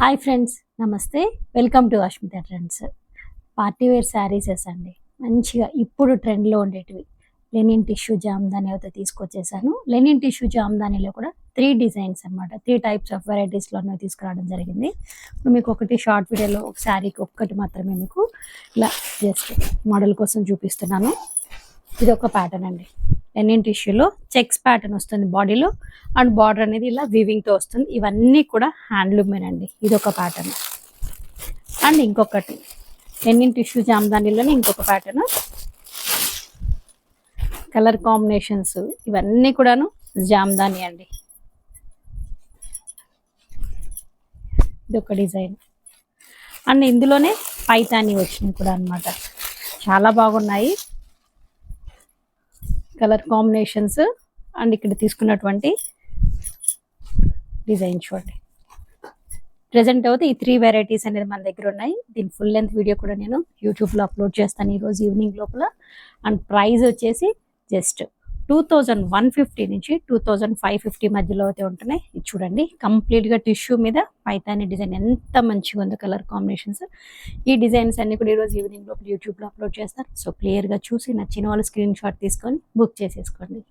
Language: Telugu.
హాయ్ ఫ్రెండ్స్, నమస్తే. Welcome to Ashmita trends. Party wear saris అండి. మంచిగా ఇప్పుడు ట్రెండ్లో ఉండేటివి లెనిన్ టిష్యూ జామ్దాని అయితే తీసుకొచ్చేసాను. లెనిన్ టిష్యూ జామ్దానిలో కూడా 3 డిజైన్స్ అనమాట, 3 టైప్స్ ఆఫ్ వెరైటీస్లోనే తీసుకురావడం జరిగింది. ఇప్పుడు మీకు ఒకటి షార్ట్ వీడియోలో ఒక శారీకి ఒక్కటి మాత్రమే మీకు ఇలా జస్ట్ మోడల్ కోసం చూపిస్తున్నాను. ఇది ఒక ప్యాటర్న్ అండి. లెనిన్ టిష్యూలో చెక్స్ ప్యాటర్న్ వస్తుంది బాడీలో, అండ్ బార్డర్ అనేది ఇలా వీవింగ్తో వస్తుంది. ఇవన్నీ కూడా హ్యాండ్లూమేనండి. ఇది ఒక ప్యాటర్న్. అండ్ ఇంకొకటి లెనిన్ టిష్యూ జామ్దానిలోనే ఇంకొక ప్యాటర్న్. కలర్ కాంబినేషన్స్ ఇవన్నీ కూడాను జామ్దాని అండి. ఇది ఒక డిజైన్. అండ్ ఇందులోనే పైతాని వచ్చినాయి కూడా అనమాట. చాలా బాగున్నాయి కలర్ కాంబినేషన్స్. అండ్ ఇక్కడ తీసుకున్నటువంటి డిజైన్ చూడండి. ప్రెజెంట్ అయితే ఈ 3 వెరైటీస్ అనేది మన దగ్గర ఉన్నాయి. దీని ఫుల్ లెంత్ వీడియో కూడా నేను యూట్యూబ్లో అప్లోడ్ చేస్తాను ఈరోజు ఈవినింగ్ లోపల. అండ్ ప్రైస్ వచ్చేసి జస్ట్ 2150 నుంచి 2550 మధ్యలో అయితే ఉంటున్నాయి. ఇది చూడండి, కంప్లీట్గా టిష్యూ మీద పైతాని డిజైన్ ఎంత మంచిగా ఉందో కలర్ కాంబినేషన్స్. ఈ డిజైన్స్ అన్ని కూడా ఈరోజు ఈవినింగ్ లోపల యూట్యూబ్లో అప్లోడ్ చేస్తాను. సో క్లియర్గా చూసి నచ్చిన వాళ్ళు స్క్రీన్ షాట్ తీసుకొని బుక్ చేసేసుకోండి.